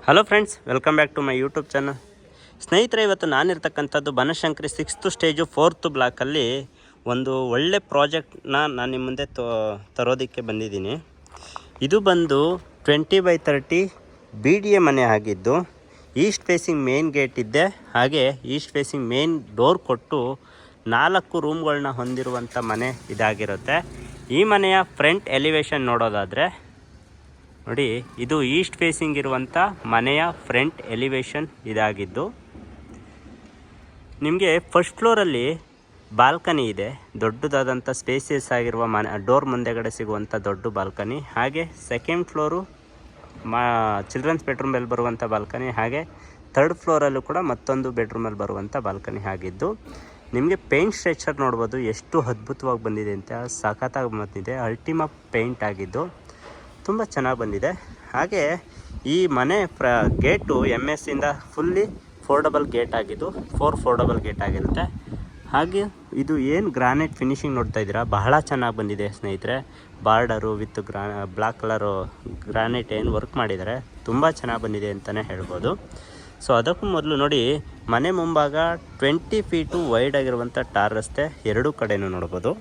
Hello friends, welcome back to my YouTube channel. ಸ್ನೇಹಿತರೆ, ಇವತ್ತು ನಾನಿರ್ತಕ್ಕಂಥದ್ದು Banashankari 6th stage 4th ಬ್ಲಾಕಲ್ಲಿ ಒಂದು ಒಳ್ಳೆ ಪ್ರಾಜೆಕ್ಟ್ನ ನಾನು ನಿಮ್ಮ ಮುಂದೆ ತರೋದಕ್ಕೆ ಬಂದಿದ್ದೀನಿ. ಇದು ಬಂದು 20x30 BDA ಮನೆ ಆಗಿದ್ದು, ಈಸ್ಟ್ ಫೇಸಿಂಗ್ ಮೇನ್ ಗೇಟ್ ಇದ್ದೆ, ಹಾಗೆ ಈಸ್ಟ್ ಫೇಸಿಂಗ್ ಮೇನ್ ಡೋರ್ ಕೊಟ್ಟು 4 ರೂಮ್ಗಳನ್ನ ಹೊಂದಿರುವಂಥ ಮನೆ ಇದಾಗಿರುತ್ತೆ. ಈ ಮನೆಯ ಫ್ರಂಟ್ ಎಲಿವೇಶನ್ ನೋಡೋದಾದರೆ ನೋಡಿ, ಇದು ಈಸ್ಟ್ ಫೇಸಿಂಗ್ ಇರುವಂಥ ಮನೆಯ ಫ್ರಂಟ್ ಎಲಿವೇಶನ್ ಇದಾಗಿದ್ದು, ನಿಮಗೆ ಫಸ್ಟ್ ಫ್ಲೋರಲ್ಲಿ ಬಾಲ್ಕನಿ ಇದೆ, ದೊಡ್ಡದಾದಂಥ ಸ್ಪೇಸಿಯಸ್ ಆಗಿರುವ ಡೋರ್ ಮುಂದೆಗಡೆ ಸಿಗುವಂಥ ದೊಡ್ಡ ಬಾಲ್ಕನಿ. ಹಾಗೆ ಸೆಕೆಂಡ್ ಫ್ಲೋರು ಚಿಲ್ಡ್ರನ್ಸ್ ಬೆಡ್ರೂಮಲ್ಲಿ ಬರುವಂಥ ಬಾಲ್ಕನಿ, ಹಾಗೆ ಥರ್ಡ್ ಫ್ಲೋರಲ್ಲೂ ಕೂಡ ಮತ್ತೊಂದು ಬೆಡ್ರೂಮಲ್ಲಿ ಬರುವಂಥ ಬಾಲ್ಕನಿ ಆಗಿದ್ದು, ನಿಮಗೆ ಪೇಂಟ್ ಸ್ಟ್ರಕ್ಚರ್ ನೋಡ್ಬೋದು ಎಷ್ಟು ಅದ್ಭುತವಾಗಿ ಬಂದಿದೆ ಅಂತ. ಸಖತ್ತಾಗಿ ಬಂದಿದೆ, ಅಲ್ಟಿಮಾ ಪೇಂಟ್ ಆಗಿದ್ದು ತುಂಬ ಚೆನ್ನಾಗಿ ಬಂದಿದೆ. ಹಾಗೆ ಈ ಮನೆ ಗೇಟು MS ಇಂದ ಫುಲ್ಲಿ ಫೋಲ್ಡಬಲ್ ಗೇಟ್ ಆಗಿದ್ದು 4 ಫೋಲ್ಡಬಲ್ ಗೇಟ್ ಆಗಿರುತ್ತೆ. ಹಾಗೆ ಇದು ಏನು ಗ್ರಾನೈಟ್ ಫಿನಿಶಿಂಗ್ ನೋಡ್ತಾ ಇದ್ದೀರಾ, ಬಹಳ ಚೆನ್ನಾಗಿ ಬಂದಿದೆ ಸ್ನೇಹಿತರೆ. Border with black colour granite ಏನು ವರ್ಕ್ ಮಾಡಿದ್ದಾರೆ, ತುಂಬ ಚೆನ್ನಾಗಿ ಬಂದಿದೆ ಅಂತಲೇ ಹೇಳ್ಬೋದು. ಸೊ ಅದಕ್ಕೂ ಮೊದಲು ನೋಡಿ, ಮನೆ ಮುಂಭಾಗ 20 ಫೀಟು ವೈಡ್ ಆಗಿರುವಂಥ ಟಾರ್ ರಸ್ತೆ ಎರಡೂ ಕಡೆಯೂ ನೋಡ್ಬೋದು.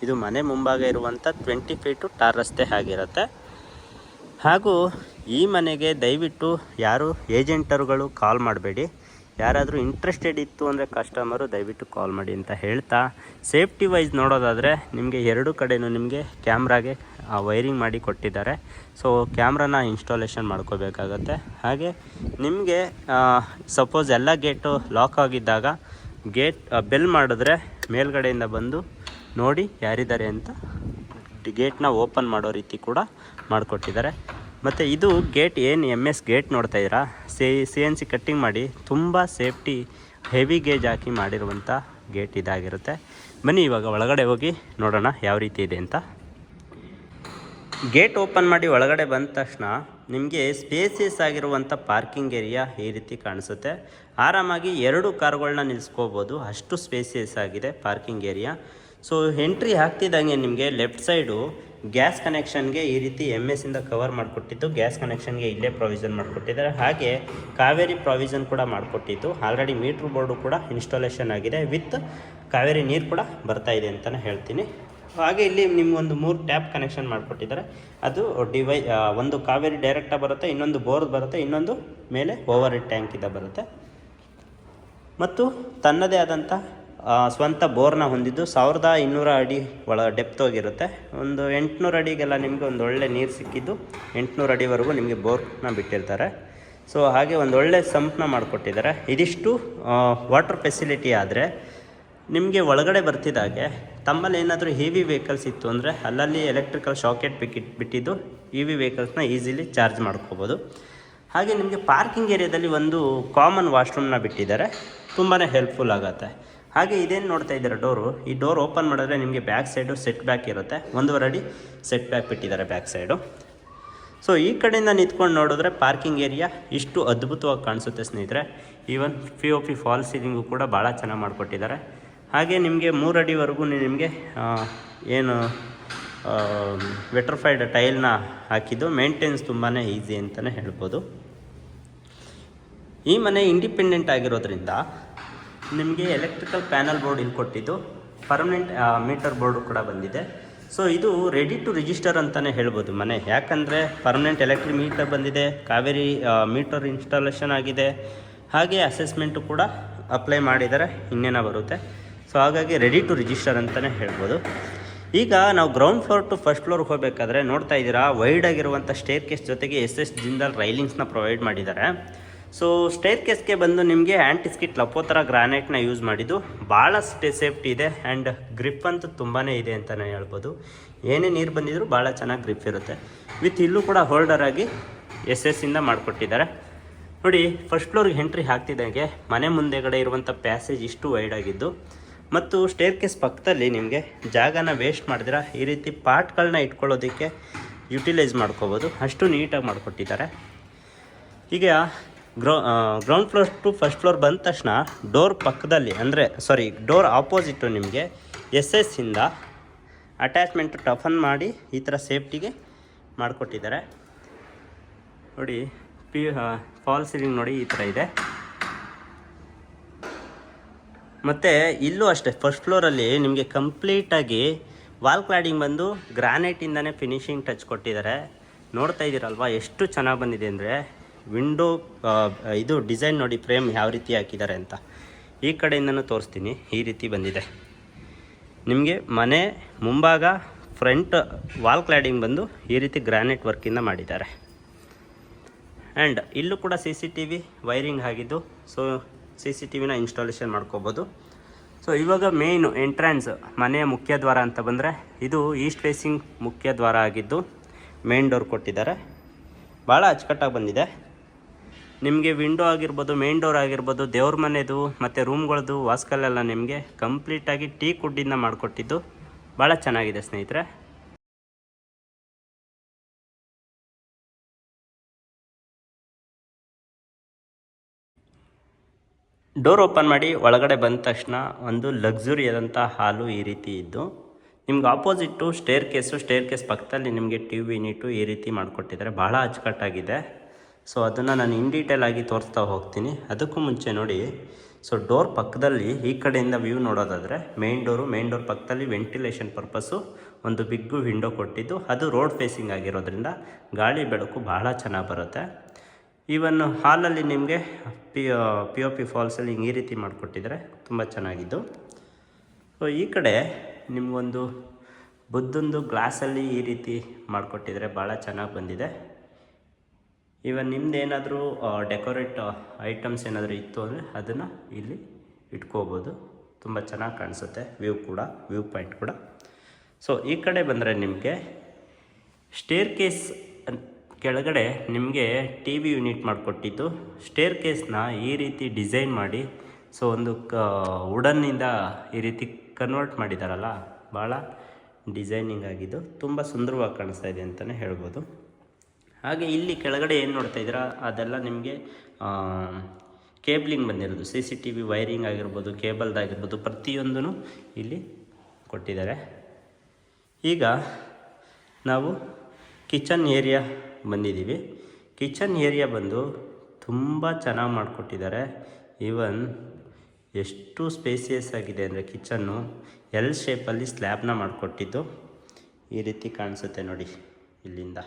ಇದು ಮನೆ ಮುಂಭಾಗ ಇರುವಂಥ 20 ಫೀಟು ಟಾರ್ ರಸ್ತೆ ಆಗಿರುತ್ತೆ. ಹಾಗೂ ಈ ಮನೆಗೆ ದಯವಿಟ್ಟು ಯಾರು ಏಜೆಂಟರುಗಳು ಕಾಲ್ ಮಾಡಬೇಡಿ. ಯಾರಾದರೂ ಇಂಟ್ರೆಸ್ಟೆಡ್ ಇತ್ತು ಅಂದರೆ ಕಸ್ಟಮರು ದಯವಿಟ್ಟು ಕಾಲ್ ಮಾಡಿ ಅಂತ ಹೇಳ್ತಾ, ಸೇಫ್ಟಿ ವೈಸ್ ನೋಡೋದಾದರೆ ನಿಮಗೆ ಎರಡೂ ಕಡೆಯೂ ನಿಮಗೆ ಕ್ಯಾಮ್ರಾಗೆ ವೈರಿಂಗ್ ಮಾಡಿ ಕೊಟ್ಟಿದ್ದಾರೆ. ಸೊ ಕ್ಯಾಮ್ರಾನ ಇನ್ಸ್ಟಾಲೇಷನ್ ಮಾಡ್ಕೋಬೇಕಾಗತ್ತೆ. ಹಾಗೆ ನಿಮಗೆ ಸಪೋಸ್ ಎಲ್ಲ ಗೇಟು ಲಾಕ್ ಆಗಿದ್ದಾಗ ಬೆಲ್ ಮಾಡಿದ್ರೆ ಮೇಲ್ಗಡೆಯಿಂದ ಬಂದು ನೋಡಿ ಯಾರಿದ್ದಾರೆ ಅಂತ ಗೇಟ್ನ ಓಪನ್ ಮಾಡೋ ರೀತಿ ಕೂಡ ಮಾಡಿಕೊಟ್ಟಿದ್ದಾರೆ. ಮತ್ತು ಇದು ಗೇಟ್ ಏನು MS ಗೇಟ್ ನೋಡ್ತಾ ಇದ್ದೀರಾ, CNC ಕಟ್ಟಿಂಗ್ ಮಾಡಿ ತುಂಬ ಸೇಫ್ಟಿ ಹೆವಿ ಗೇಜ್ ಹಾಕಿ ಮಾಡಿರುವಂಥ ಗೇಟ್ ಇದಾಗಿರುತ್ತೆ. ಬನ್ನಿ ಇವಾಗ ಒಳಗಡೆ ಹೋಗಿ ನೋಡೋಣ ಯಾವ ರೀತಿ ಇದೆ ಅಂತ. ಗೇಟ್ ಓಪನ್ ಮಾಡಿ ಒಳಗಡೆ ಬಂದ ತಕ್ಷಣ ನಿಮಗೆ ಸ್ಪೇಸಿಯಸ್ ಆಗಿರುವಂಥ ಪಾರ್ಕಿಂಗ್ ಏರಿಯಾ ಈ ರೀತಿ ಕಾಣಿಸುತ್ತೆ. ಆರಾಮಾಗಿ 2 ಕಾರುಗಳನ್ನ ನಿಲ್ಲಿಸ್ಕೋಬೋದು, ಅಷ್ಟು ಸ್ಪೇಸಿಯಸ್ ಆಗಿದೆ ಪಾರ್ಕಿಂಗ್ ಏರಿಯಾ. ಸೊ ಎಂಟ್ರಿ ಆಗ್ತಿದ್ದಂಗೆ ನಿಮಗೆ ಲೆಫ್ಟ್ ಸೈಡು ಗ್ಯಾಸ್ ಕನೆಕ್ಷನ್ಗೆ ಈ ರೀತಿ MS ಇಂದ ಕವರ್ ಮಾಡಿಕೊಟ್ಟಿದ್ದು, ಗ್ಯಾಸ್ ಕನೆಕ್ಷನ್ಗೆ ಇಲ್ಲೇ ಪ್ರಾವಿಷನ್ ಮಾಡಿಕೊಟ್ಟಿದ್ದಾರೆ. ಹಾಗೆ ಕಾವೇರಿ ಪ್ರಾವಿಷನ್ ಕೂಡ ಮಾಡಿಕೊಟ್ಟಿದ್ದು, ಆಲ್ರೆಡಿ ಮೀಟ್ರ್ ಬೋರ್ಡು ಕೂಡ ಇನ್ಸ್ಟಾಲೇಷನ್ ಆಗಿದೆ, ವಿತ್ ಕಾವೇರಿ ನೀರು ಕೂಡ ಬರ್ತಾ ಇದೆ ಅಂತಲೇ ಹೇಳ್ತೀನಿ. ಹಾಗೆ ಇಲ್ಲಿ ನಿಮಗೊಂದು 3 ಟ್ಯಾಪ್ ಕನೆಕ್ಷನ್ ಮಾಡಿಕೊಟ್ಟಿದ್ದಾರೆ. ಅದು ಒಂದು ಕಾವೇರಿ ಡೈರೆಕ್ಟಾಗಿ ಬರುತ್ತೆ, ಇನ್ನೊಂದು ಬೋರ್ ಬರುತ್ತೆ, ಇನ್ನೊಂದು ಮೇಲೆ ಓವರ್ ಹೆಡ್ ಟ್ಯಾಂಕಿಂದ ಬರುತ್ತೆ. ಮತ್ತು ತನ್ನದೇ ಆದಂಥ ಸ್ವಂತ ಬೋರ್ನ ಹೊಂದಿದ್ದು 1200 ಅಡಿ ಡೆಪ್ತ್ ಹೋಗಿರುತ್ತೆ. ಒಂದು 800 ಅಡಿಗೆಲ್ಲ ನಿಮಗೆ ಒಂದು ಒಳ್ಳೆ ನೀರು ಸಿಕ್ಕಿದ್ದು 800 ಅಡಿವರೆಗೂ ನಿಮಗೆ ಬೋರ್ನ ಬಿಟ್ಟಿರ್ತಾರೆ. ಸೊ ಹಾಗೆ ಒಂದು ಒಳ್ಳೆ ಸಂಪ್ನ ಮಾಡಿಕೊಟ್ಟಿದ್ದಾರೆ. ಇದಿಷ್ಟು ವಾಟರ್ ಫೆಸಿಲಿಟಿ. ಆದರೆ ನಿಮಗೆ ಒಳಗಡೆ ಬರ್ತಿದ್ದಾಗೆ ತಮ್ಮಲ್ಲಿ ಏನಾದರೂ ಹೆವಿ ವೆಹಿಕಲ್ಸ್ ಇತ್ತು ಅಂದರೆ ಅಲ್ಲಲ್ಲಿ ಎಲೆಕ್ಟ್ರಿಕಲ್ ಶಾಕೆಟ್ ಬಿಟ್ಟಿದ್ದು EV ವೆಹಿಕಲ್ಸ್ನ ಈಸಿಲಿ ಚಾರ್ಜ್ ಮಾಡ್ಕೋಬೋದು. ಹಾಗೆ ನಿಮಗೆ ಪಾರ್ಕಿಂಗ್ ಏರಿಯಾದಲ್ಲಿ ಒಂದು ಕಾಮನ್ ವಾಶ್ರೂಮ್ನ ಬಿಟ್ಟಿದ್ದಾರೆ, ತುಂಬಾ ಹೆಲ್ಪ್ಫುಲ್ ಆಗುತ್ತೆ. ಹಾಗೆ ಇದೇನು ನೋಡ್ತಾ ಇದ್ದೀರಾ ಡೋರು, ಈ ಡೋರ್ ಓಪನ್ ಮಾಡಿದ್ರೆ ನಿಮಗೆ ಬ್ಯಾಕ್ ಸೈಡು ಸೆಟ್ ಬ್ಯಾಕ್ ಇರುತ್ತೆ, 1.5 ಅಡಿ ಸೆಟ್ ಬ್ಯಾಕ್ ಬಿಟ್ಟಿದ್ದಾರೆ ಬ್ಯಾಕ್ ಸೈಡು. ಸೊ ಈ ಕಡೆಯಿಂದ ನಿಂತ್ಕೊಂಡು ನೋಡಿದ್ರೆ ಪಾರ್ಕಿಂಗ್ ಏರಿಯಾ ಇಷ್ಟು ಅದ್ಭುತವಾಗಿ ಕಾಣಿಸುತ್ತೆ ಸ್ನೇಹಿತರೆ. ಈವನ್ POP ಫಾಲ್ ಸೀಲಿಂಗು ಕೂಡ ಭಾಳ ಚೆನ್ನಾಗಿ ಮಾಡಿಕೊಟ್ಟಿದ್ದಾರೆ. ಹಾಗೆ ನಿಮಗೆ 3 ಅಡಿವರೆಗೂ ನಿಮಗೆ ಏನು ವೆಟ್ರಿಫೈಡ್ ಟೈಲ್ನ ಹಾಕಿದ್ದು, ಮೇಂಟೆನೆನ್ಸ್ ತುಂಬಾ ಈಸಿ ಅಂತಲೇ ಹೇಳ್ಬೋದು. ಈ ಮನೆ ಇಂಡಿಪೆಂಡೆಂಟ್ ಆಗಿರೋದ್ರಿಂದ ನಿಮಗೆ ಎಲೆಕ್ಟ್ರಿಕಲ್ ಪ್ಯಾನಲ್ ಬೋರ್ಡ್ ಇಲ್ಲಿ ಕೊಟ್ಟಿದ್ದು, ಪರ್ಮನೆಂಟ್ ಮೀಟರ್ ಬೋರ್ಡು ಕೂಡ ಬಂದಿದೆ. ಸೊ ಇದು ರೆಡಿ ಟು ರಿಜಿಸ್ಟರ್ ಅಂತಲೇ ಹೇಳ್ಬೋದು ಮನೆ, ಯಾಕಂದರೆ ಪರ್ಮನೆಂಟ್ ಎಲೆಕ್ಟ್ರಿಕ್ ಮೀಟರ್ ಬಂದಿದೆ, ಕಾವೇರಿ ಮೀಟರ್ ಇನ್ಸ್ಟಾಲೇಷನ್ ಆಗಿದೆ, ಹಾಗೆ ಅಸೆಸ್ಮೆಂಟು ಕೂಡ ಅಪ್ಲೈ ಮಾಡಿದರೆ ಇನ್ನೇನೋ ಬರುತ್ತೆ. ಸೊ ಹಾಗಾಗಿ ರೆಡಿ ಟು ರಿಜಿಸ್ಟರ್ ಅಂತಲೇ ಹೇಳ್ಬೋದು. ಈಗ ನಾವು ಗ್ರೌಂಡ್ ಫ್ಲೋರ್ ಟು ಫಸ್ಟ್ ಫ್ಲೋರ್ಗೆ ಹೋಗಬೇಕಾದ್ರೆ ನೋಡ್ತಾ ಇದ್ದೀರಾ, ವೈಡ್ ಆಗಿರುವಂಥ ಸ್ಟೇರ್ ಕೇಸ್ ಜೊತೆಗೆ SS ಜಿಂದಾಲ್ ರೈಲಿಂಗ್ಸ್ನ ಪ್ರೊವೈಡ್ ಮಾಡಿದ್ದಾರೆ. ಸೊ ಸ್ಟೇರ್ ಕೇಸ್ಗೆ ಬಂದು ನಿಮಗೆ ಆ್ಯಂಟಿಸ್ಕಿಟ್ ಲಪೋತರ ಗ್ರಾನೈಟ್ನ ಯೂಸ್ ಮಾಡಿದ್ದು, ಭಾಳ ಸೇಫ್ಟಿ ಇದೆ ಆ್ಯಂಡ್ ಗ್ರಿಪ್ ಅಂತೂ ತುಂಬಾ ಇದೆ ಅಂತಲೇ ಹೇಳ್ಬೋದು. ಏನೇ ನೀರು ಬಂದಿದ್ರೂ ಭಾಳ ಚೆನ್ನಾಗಿ ಗ್ರಿಪ್ ಇರುತ್ತೆ. ವಿತ್ ಇಲ್ಲೂ ಕೂಡ ಹೋಲ್ಡರ್ ಆಗಿ SS ಇಂದ ಮಾಡಿಕೊಟ್ಟಿದ್ದಾರೆ. ನೋಡಿ, ಫಸ್ಟ್ ಫ್ಲೋರ್ಗೆ ಎಂಟ್ರಿ ಆಗ್ತಿದ್ದಂಗೆ ಮನೆ ಮುಂದೆಗಡೆ ಇರುವಂಥ ಪ್ಯಾಸೇಜ್ ಇಷ್ಟು ವೈಡ್ ಆಗಿದ್ದು, ಮತ್ತು ಸ್ಟೇರ್ ಕೇಸ್ ಪಕ್ಕದಲ್ಲಿ ನಿಮಗೆ ಜಾಗನ ವೇಸ್ಟ್ ಮಾಡಿದ್ರೆ ಈ ರೀತಿ ಪಾರ್ಟ್ಗಳನ್ನ ಇಟ್ಕೊಳ್ಳೋದಕ್ಕೆ ಯುಟಿಲೈಸ್ ಮಾಡ್ಕೋಬೋದು, ಅಷ್ಟು ನೀಟಾಗಿ ಮಾಡಿಕೊಟ್ಟಿದ್ದಾರೆ. ಈಗ ground floor to first floor ಬಂದ ತಕ್ಷಣ ಡೋರ್ ಪಕ್ಕದಲ್ಲಿ ಡೋರ್ ಆಪೋಸಿಟ್ಟು ನಿಮಗೆ SS ಇಂದ ಅಟ್ಯಾಚ್ಮೆಂಟ್ ಟಫನ್ ಮಾಡಿ ಈ ಥರ ಸೇಫ್ಟಿಗೆ ಮಾಡಿಕೊಟ್ಟಿದ್ದಾರೆ. ನೋಡಿ ಫಾಲ್ ಸೀಲಿಂಗ್ ನೋಡಿ ಈ ಥರ ಇದೆ. ಮತ್ತು ಇಲ್ಲೂ ಅಷ್ಟೇ ಫಸ್ಟ್ ಫ್ಲೋರಲ್ಲಿ ನಿಮಗೆ ಕಂಪ್ಲೀಟಾಗಿ ವಾಲ್ ಕ್ಲಾಡಿಂಗ್ ಬಂದು ಗ್ರಾನೈಟಿಂದನೇ ಫಿನಿಶಿಂಗ್ ಟಚ್ ಕೊಟ್ಟಿದ್ದಾರೆ. ನೋಡ್ತಾ ಇದ್ದೀರಲ್ವ ಎಷ್ಟು ಚೆನ್ನಾಗಿ ಬಂದಿದೆ ಅಂದರೆ. ವಿಂಡೋ ಇದು ಡಿಸೈನ್ ನೋಡಿ, ಫ್ರೇಮ್ ಯಾವ ರೀತಿ ಹಾಕಿದ್ದಾರೆ ಅಂತ. ಈ ಕಡೆಯಿಂದನೂ ತೋರಿಸ್ತೀನಿ. ಈ ರೀತಿ ಬಂದಿದೆ ನಿಮಗೆ ಮನೆ ಮುಂಭಾಗ ಫ್ರಂಟ್ ವಾಲ್ ಕ್ಲಾಡಿಂಗ್ ಬಂದು ಈ ರೀತಿ ಗ್ರಾನೈಟ್ ವರ್ಕಿಂದ ಮಾಡಿದ್ದಾರೆ. ಆ್ಯಂಡ್ ಇಲ್ಲೂ ಕೂಡ CCTV ವೈರಿಂಗ್ ಆಗಿದ್ದು, ಸೊ CCTVನ ಇನ್ಸ್ಟಾಲೇಷನ್ ಮಾಡ್ಕೋಬೋದು. ಸೊ ಇವಾಗ ಮೇಯ್ನು ಎಂಟ್ರೆನ್ಸ್ ಮನೆಯ ಮುಖ್ಯ ದ್ವಾರ ಅಂತ ಬಂದರೆ, ಇದು ಈಸ್ಟ್ ಫೇಸಿಂಗ್ ಮುಖ್ಯ ದ್ವಾರ ಆಗಿದ್ದು ಮೇನ್ ಡೋರ್ ಕೊಟ್ಟಿದ್ದಾರೆ. ಭಾಳ ಅಚ್ಚುಕಟ್ಟಾಗಿ ಬಂದಿದೆ. ನಿಮಗೆ ವಿಂಡೋ ಆಗಿರ್ಬೋದು, ಮೇನ್ ಡೋರ್ ಆಗಿರ್ಬೋದು, ದೇವ್ರ ಮನೆದು ಮತ್ತು ರೂಮ್ಗಳದ್ದು ವಾಸ್ಕಲ್ಲೆಲ್ಲ ನಿಮಗೆ ಕಂಪ್ಲೀಟಾಗಿ ಟೀಕ್ ವುಡ್ಡಿಂದ ಮಾಡಿಕೊಟ್ಟಿದ್ದು ಭಾಳ ಚೆನ್ನಾಗಿದೆ ಸ್ನೇಹಿತರೆ. ಡೋರ್ ಓಪನ್ ಮಾಡಿ ಒಳಗಡೆ ಬಂದ ತಕ್ಷಣ ಒಂದು ಲಕ್ಸುರಿಯಾದಂಥ ಹಾಲು ಈ ರೀತಿ ಇದ್ದು, ನಿಮ್ಗೆ ಆಪೋಸಿಟ್ಟು ಸ್ಟೇರ್ ಕೇಸ್ ಪಕ್ಕದಲ್ಲಿ ನಿಮಗೆ TV ಯೂನಿಟು ಈ ರೀತಿ ಮಾಡಿಕೊಟ್ಟಿದ್ದಾರೆ. ಭಾಳ ಅಚ್ಚುಕಟ್ಟಾಗಿದೆ. ಸೊ ಅದನ್ನು ನಾನು ಇನ್ ಡೀಟೇಲ್ ಆಗಿ ತೋರಿಸ್ತಾ ಹೋಗ್ತೀನಿ. ಅದಕ್ಕೂ ಮುಂಚೆ ನೋಡಿ, ಸೊ ಡೋರ್ ಪಕ್ಕದಲ್ಲಿ ಈ ಕಡೆಯಿಂದ ವ್ಯೂ ನೋಡೋದಾದರೆ ಮೇನ್ ಡೋರ್ ಪಕ್ಕದಲ್ಲಿ ವೆಂಟಿಲೇಷನ್ ಪರ್ಪಸ್ಸು ಒಂದು ಬಿಗ್ಗು ವಿಂಡೋ ಕೊಟ್ಟಿದ್ದು, ಅದು ರೋಡ್ ಫೇಸಿಂಗ್ ಆಗಿರೋದ್ರಿಂದ ಗಾಳಿ ಬೆಳಕು ಭಾಳ ಚೆನ್ನಾಗಿ ಬರುತ್ತೆ. ಈವನ್ ಹಾಲಲ್ಲಿ ನಿಮಗೆ POP ಫಾಲ್ಸಲ್ಲಿ ಹಿಂಗೆ ಈ ರೀತಿ ಮಾಡಿಕೊಟ್ಟಿದ್ದಾರೆ, ತುಂಬ ಚೆನ್ನಾಗಿದ್ದು. ಸೊ ಈ ಕಡೆ ನಿಮಗೊಂದು ಬುದ್ಧಂದು ಗ್ಲಾಸಲ್ಲಿ ಈ ರೀತಿ ಮಾಡಿಕೊಟ್ಟಿದ್ದಾರೆ, ಭಾಳ ಚೆನ್ನಾಗಿ ಬಂದಿದೆ. ಈವನ್ ನಿಮ್ದು ಏನಾದರೂ ಡೆಕೋರೇಟ್ ಐಟಮ್ಸ್ ಏನಾದರೂ ಇತ್ತು ಅಂದರೆ ಅದನ್ನು ಇಲ್ಲಿ ಇಟ್ಕೋಬೋದು. ತುಂಬ ಚೆನ್ನಾಗಿ ಕಾಣಿಸುತ್ತೆ ವ್ಯೂ ಪಾಯಿಂಟ್ ಕೂಡ. ಸೊ ಈ ಕಡೆ ಬಂದರೆ ನಿಮಗೆ ಸ್ಟೇರ್ ಕೇಸ್ ಕೆಳಗಡೆ ನಿಮಗೆ TV ಯೂನಿಟ್ ಮಾಡಿಕೊಟ್ಟಿದ್ದು, ಸ್ಟೇರ್ ಕೇಸ್ನ ಈ ರೀತಿ ಡಿಸೈನ್ ಮಾಡಿ, ಸೊ ಒಂದು ವುಡನ್ನಿಂದ ಈ ರೀತಿ ಕನ್ವರ್ಟ್ ಮಾಡಿದಾರಲ್ಲ, ಭಾಳ ಡಿಸೈನಿಂಗ್ ಆಗಿದ್ದು ತುಂಬ ಸುಂದರವಾಗಿ ಕಾಣಿಸ್ತಾ ಇದೆ ಅಂತಲೇ ಹೇಳ್ಬೋದು. ಹಾಗೆ ಇಲ್ಲಿ ಕೆಳಗಡೆ ಏನು ನೋಡ್ತಾ ಇದ್ದೀರಾ ಅದೆಲ್ಲ ನಿಮಗೆ ಕೇಬ್ಲಿಂಗ್ ಬಂದಿರೋದು, CCTV ವೈರಿಂಗ್ ಆಗಿರ್ಬೋದು, ಕೇಬಲ್ದಾಗಿರ್ಬೋದು, ಪ್ರತಿಯೊಂದೂ ಇಲ್ಲಿ ಕೊಟ್ಟಿದ್ದಾರೆ. ಈಗ ನಾವು ಕಿಚನ್ ಏರಿಯಾ ಬಂದಿದ್ದೀವಿ. ಕಿಚನ್ ಏರಿಯಾ ಬಂದು ತುಂಬ ಚೆನ್ನಾಗಿ ಮಾಡಿಕೊಟ್ಟಿದ್ದಾರೆ. ಈವನ್ ಎಷ್ಟು ಸ್ಪೇಸಿಯಸ್ ಆಗಿದೆ ಅಂದರೆ ಕಿಚನ್ನು L ಶೇಪಲ್ಲಿ ಸ್ಲ್ಯಾಬ್ನ ಮಾಡಿಕೊಟ್ಟಿದ್ದು ಈ ರೀತಿ ಕಾಣಿಸುತ್ತೆ ನೋಡಿ ಇಲ್ಲಿಂದ.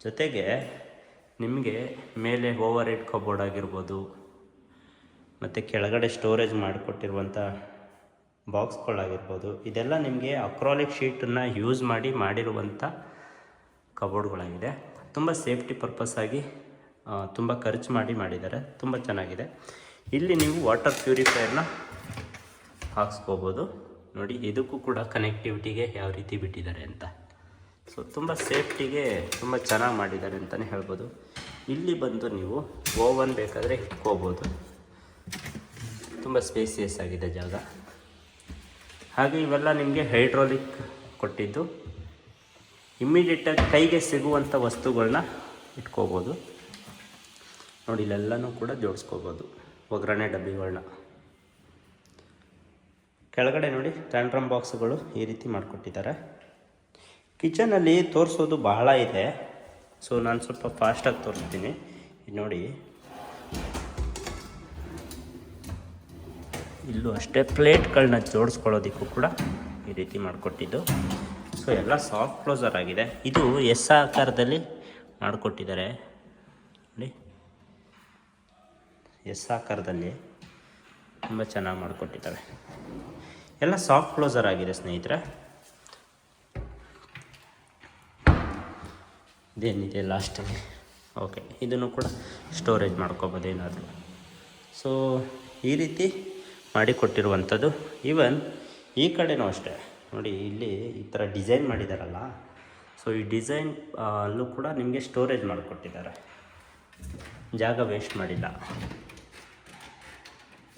ಜೊತೆಗೆ ನಿಮಗೆ ಮೇಲೆ ಓವರ್ ಹೆಡ್ ಕಬೋರ್ಡ್ ಆಗಿರ್ಬೋದು, ಮತ್ತು ಕೆಳಗಡೆ ಸ್ಟೋರೇಜ್ ಮಾಡಿಕೊಟ್ಟಿರುವಂಥ ಬಾಕ್ಸ್ಗಳಾಗಿರ್ಬೋದು, ಇದೆಲ್ಲ ನಿಮಗೆ ಅಕ್ರಾಲಿಕ್ ಶೀಟನ್ನು ಯೂಸ್ ಮಾಡಿರುವಂಥ ಕಬೋರ್ಡ್ಗಳಾಗಿದೆ. ತುಂಬ ಸೇಫ್ಟಿ ಪರ್ಪಸ್ ಆಗಿ ತುಂಬ ಖರ್ಚು ಮಾಡಿದ್ದಾರೆ, ತುಂಬ ಚೆನ್ನಾಗಿದೆ. ಇಲ್ಲಿ ನೀವು ವಾಟರ್ ಪ್ಯೂರಿಫೈಯರ್ನ ಹಾಕ್ಸ್ಕೋಬೋದು ನೋಡಿ. ಇದಕ್ಕೂ ಕೂಡ ಕನೆಕ್ಟಿವಿಟಿಗೆ ಯಾವ ರೀತಿ ಬಿಟ್ಟಿದ್ದಾರೆ ಅಂತ. ಸೊ ತುಂಬ ಸೇಫ್ಟಿಗೆ ತುಂಬ ಚೆನ್ನಾಗಿ ಮಾಡಿದ್ದಾರೆ ಅಂತಲೇ ಹೇಳ್ಬೋದು. ಇಲ್ಲಿ ಬಂದು ನೀವು ಓವನ್ ಬೇಕಾದರೆ ಇಟ್ಕೋಬೋದು, ತುಂಬ ಸ್ಪೇಸಿಯಸ್ ಆಗಿದೆ ಜಾಗ. ಹಾಗೆ ಇವೆಲ್ಲ ನಿಮಗೆ ಹೈಡ್ರಾಲಿಕ್ ಕೊಟ್ಟಿದ್ದು, ಇಮ್ಮಿಡಿಯೇಟಾಗಿ ಕೈಗೆ ಸಿಗುವಂಥ ವಸ್ತುಗಳನ್ನ ಇಟ್ಕೋಬೋದು ನೋಡಿ. ಇಲ್ಲೆಲ್ಲನೂ ಕೂಡ ಜೋಡಿಸ್ಕೋಬೋದು ಒಗ್ಗರಣೆ ಡಬ್ಬಿಗಳನ್ನ. ಕೆಳಗಡೆ ನೋಡಿ ಟ್ಯಾಂಟ್ರಮ್ ಬಾಕ್ಸ್ಗಳು ಈ ರೀತಿ ಮಾಡಿಕೊಟ್ಟಿದ್ದಾರೆ. ಕಿಚನಲ್ಲಿ ತೋರಿಸೋದು ಬಹಳ ಇದೆ, ಸೊ ನಾನು ಸ್ವಲ್ಪ ಫಾಸ್ಟಾಗಿ ತೋರಿಸ್ತೀನಿ. ನೋಡಿ ಇಲ್ಲೂ ಅಷ್ಟೇ ಪ್ಲೇಟ್ಗಳನ್ನ ಜೋಡಿಸ್ಕೊಳ್ಳೋದಕ್ಕೂ ಕೂಡ ಈ ರೀತಿ ಮಾಡಿಕೊಟ್ಟಿದ್ದು. ಸೊ ಎಲ್ಲ ಸಾಫ್ಟ್ ಕ್ಲೋಸರ್ ಆಗಿದೆ. ಇದು S ಆಕಾರದಲ್ಲಿ ಮಾಡಿಕೊಟ್ಟಿದ್ದಾರೆ ನೋಡಿ, S ಆಕಾರದಲ್ಲಿ ತುಂಬ ಚೆನ್ನಾಗಿ ಮಾಡಿಕೊಟ್ಟಿದ್ದಾರೆ. ಎಲ್ಲ ಸಾಫ್ಟ್ ಕ್ಲೋಸರ್ ಆಗಿದೆ ಸ್ನೇಹಿತರೆ. ಇದೇನಿದೆ ಲಾಸ್ಟಲ್ಲಿ, ಓಕೆ, ಇದನ್ನು ಕೂಡ ಸ್ಟೋರೇಜ್ ಮಾಡ್ಕೋಬೋದು ಏನಾದರೂ. ಸೊ ಈ ರೀತಿ ಮಾಡಿಕೊಟ್ಟಿರುವಂಥದ್ದು. ಈವನ್ ಈ ಕಡೆನೂ ಅಷ್ಟೇ ನೋಡಿ, ಇಲ್ಲಿ ಈ ಥರ ಡಿಸೈನ್ ಮಾಡಿದಾರಲ್ಲ, ಸೊ ಈ ಡಿಸೈನ್ ಅಲ್ಲೂ ಕೂಡ ನಿಮಗೆ ಸ್ಟೋರೇಜ್ ಮಾಡಿಕೊಟ್ಟಿದ್ದಾರೆ, ಜಾಗ ವೇಸ್ಟ್ ಮಾಡಿಲ್ಲ.